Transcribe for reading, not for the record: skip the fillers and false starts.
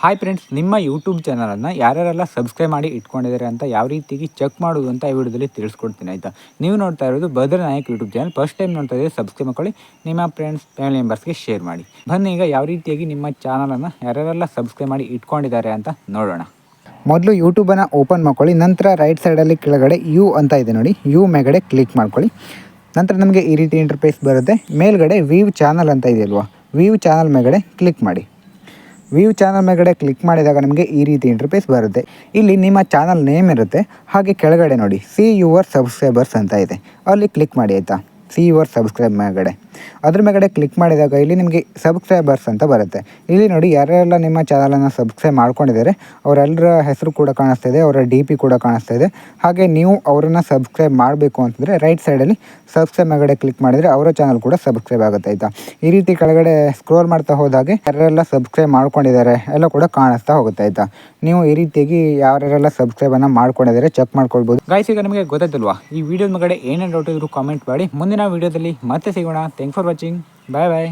Hi friends, ನಿಮ್ಮ YouTube ಚಾನಲನ್ನು ಯಾರ್ಯಾರೆಲ್ಲ subscribe ಮಾಡಿ ಇಟ್ಕೊಂಡಿದ್ದಾರೆ ಅಂತ ಯಾವ ರೀತಿಗೆ ಚೆಕ್ ಮಾಡೋದು ಅಂತ ಈ ವಿಡಿಯೋದಲ್ಲಿ ತಿಳಿಸ್ಕೊಡ್ತೀನಿ ಆಯಿತಾ. ನೀವು ನೋಡ್ತಾ ಇರೋದು Badar Nayak YouTube channel. First time ನೋಡ್ತಾ ಇದ್ದರೆ ಸಬ್ಸ್ಕ್ರೈಬ್ ಮಾಡ್ಕೊಳ್ಳಿ, ನಿಮ್ಮ ಫ್ರೆಂಡ್ಸ್ ಫ್ಯಾಮಿಲಿ ಮೆಂಬರ್ಸ್ಗೆ ಶೇರ್ ಮಾಡಿ. ಬನ್ನಿ ಈಗ ಯಾವ ರೀತಿಯಾಗಿ ನಿಮ್ಮ ಚಾನಲನ್ನು ಯಾರ್ಯಾರೆಲ್ಲ ಸಬ್ಸ್ಕ್ರೈಬ್ ಮಾಡಿ ಇಟ್ಕೊಂಡಿದ್ದಾರೆ ಅಂತ ನೋಡೋಣ. ಮೊದಲು ಯೂಟ್ಯೂಬನ್ನು ಓಪನ್ ಮಾಡ್ಕೊಳ್ಳಿ. ನಂತರ ರೈಟ್ ಸೈಡಲ್ಲಿ ಕೆಳಗಡೆ ಯು ಅಂತ ಇದೆ ನೋಡಿ, ಯು ಮೇಗಡೆ ಕ್ಲಿಕ್ ಮಾಡ್ಕೊಳ್ಳಿ. ನಂತರ ನಮಗೆ ಈ ರೀತಿ ಇಂಟರ್ಫೇಸ್ ಬರುತ್ತೆ. ಮೇಲ್ಗಡೆ ವ್ಯೂ ಚಾನಲ್ ಅಂತ ಇದೆಯಲ್ವಾ, ವ್ಯೂ ಚಾನಲ್ ಮೇಗಡೆ ಕ್ಲಿಕ್ ಮಾಡಿ. ವ್ಯೂ ಚಾನಲ್ ಮೇಲ್ಗಡೆ ಕ್ಲಿಕ್ ಮಾಡಿದಾಗ ನಿಮಗೆ ಈ ರೀತಿ ಇಂಟರ್ಫೇಸ್ ಬರುತ್ತೆ. ಇಲ್ಲಿ ನಿಮ್ಮ ಚಾನಲ್ ನೇಮ್ ಇರುತ್ತೆ. ಹಾಗೆ ಕೆಳಗಡೆ ನೋಡಿ ಸಿ ಯುವರ್ ಸಬ್ಸ್ಕ್ರೈಬರ್ಸ್ ಅಂತ ಇದೆ, ಅಲ್ಲಿ ಕ್ಲಿಕ್ ಮಾಡಿ ಆಯಿತಾ. ಸಿ ಯುವರ್ ಸಬ್ಸ್ಕ್ರೈಬ್ ಮೇಲ್ಗಡೆ ಅದ್ರ ಮೇಲ್ಗಡೆ ಕ್ಲಿಕ್ ಮಾಡಿದಾಗ ಇಲ್ಲಿ ನಿಮಗೆ ಸಬ್ಸ್ಕ್ರೈಬರ್ಸ್ ಅಂತ ಬರುತ್ತೆ. ಇಲ್ಲಿ ನೋಡಿ ಯಾರೆಲ್ಲ ನಿಮ್ಮ ಚಾನಲನ್ನು ಸಬ್ಸ್ಕ್ರೈಬ್ ಮಾಡ್ಕೊಂಡಿದ್ದಾರೆ ಅವರೆಲ್ಲರ ಹೆಸರು ಕೂಡ ಕಾಣಿಸ್ತಾ ಇದೆ, ಅವರ ಡಿ ಪಿ ಕೂಡ ಕಾಣಿಸ್ತಾ ಇದೆ. ಹಾಗೆ ನೀವು ಅವರನ್ನು ಸಬ್ಸ್ಕ್ರೈಬ್ ಮಾಡಬೇಕು ಅಂತಂದರೆ ರೈಟ್ ಸೈಡಲ್ಲಿ ಸಬ್ಸ್ಕ್ರೈಬ್ ಮೇಲ್ಗಡೆ ಕ್ಲಿಕ್ ಮಾಡಿದರೆ ಅವರ ಚಾನಲ್ ಕೂಡ ಸಬ್ಸ್ಕ್ರೈಬ್ ಆಗುತ್ತೆ ಆಯಿತಾ. ಈ ರೀತಿ ಕೆಳಗಡೆ ಸ್ಕ್ರೋಲ್ ಮಾಡ್ತಾ ಹೋದಾಗೆ ಯಾರೆಲ್ಲ ಸಬ್ಸ್ಕ್ರೈಬ್ ಮಾಡ್ಕೊಂಡಿದ್ದಾರೆ ಎಲ್ಲ ಕೂಡ ಕಾಣಿಸ್ತಾ ಹೋಗುತ್ತೆ ಆಯಿತಾ. ನೀವು ಈ ರೀತಿಯಾಗಿ ಯಾರೆಲ್ಲ ಸಬ್ಸ್ಕ್ರೈಬನ್ನು ಮಾಡ್ಕೊಂಡಿದ್ದಾರೆ ಚೆಕ್ ಮಾಡ್ಕೊಳ್ಬೋದು. ಗೈಸ್, ಈಗ ನಿಮಗೆ ಗೊತ್ತಾಯ್ತಲ್ವಾ ಈ ವಿಡಿಯೋದ ಮೇಲ್ಗಡೆ ಏನೇನು ಡೌಟ್ ಇದ್ರು ಕಾಮೆಂಟ್ ಮಾಡಿ. ಮುಂದಿನ ವಿಡಿಯೋದಲ್ಲಿ ಮತ್ತೆ ಸಿಗೋಣ. Thanks for watching. Bye bye.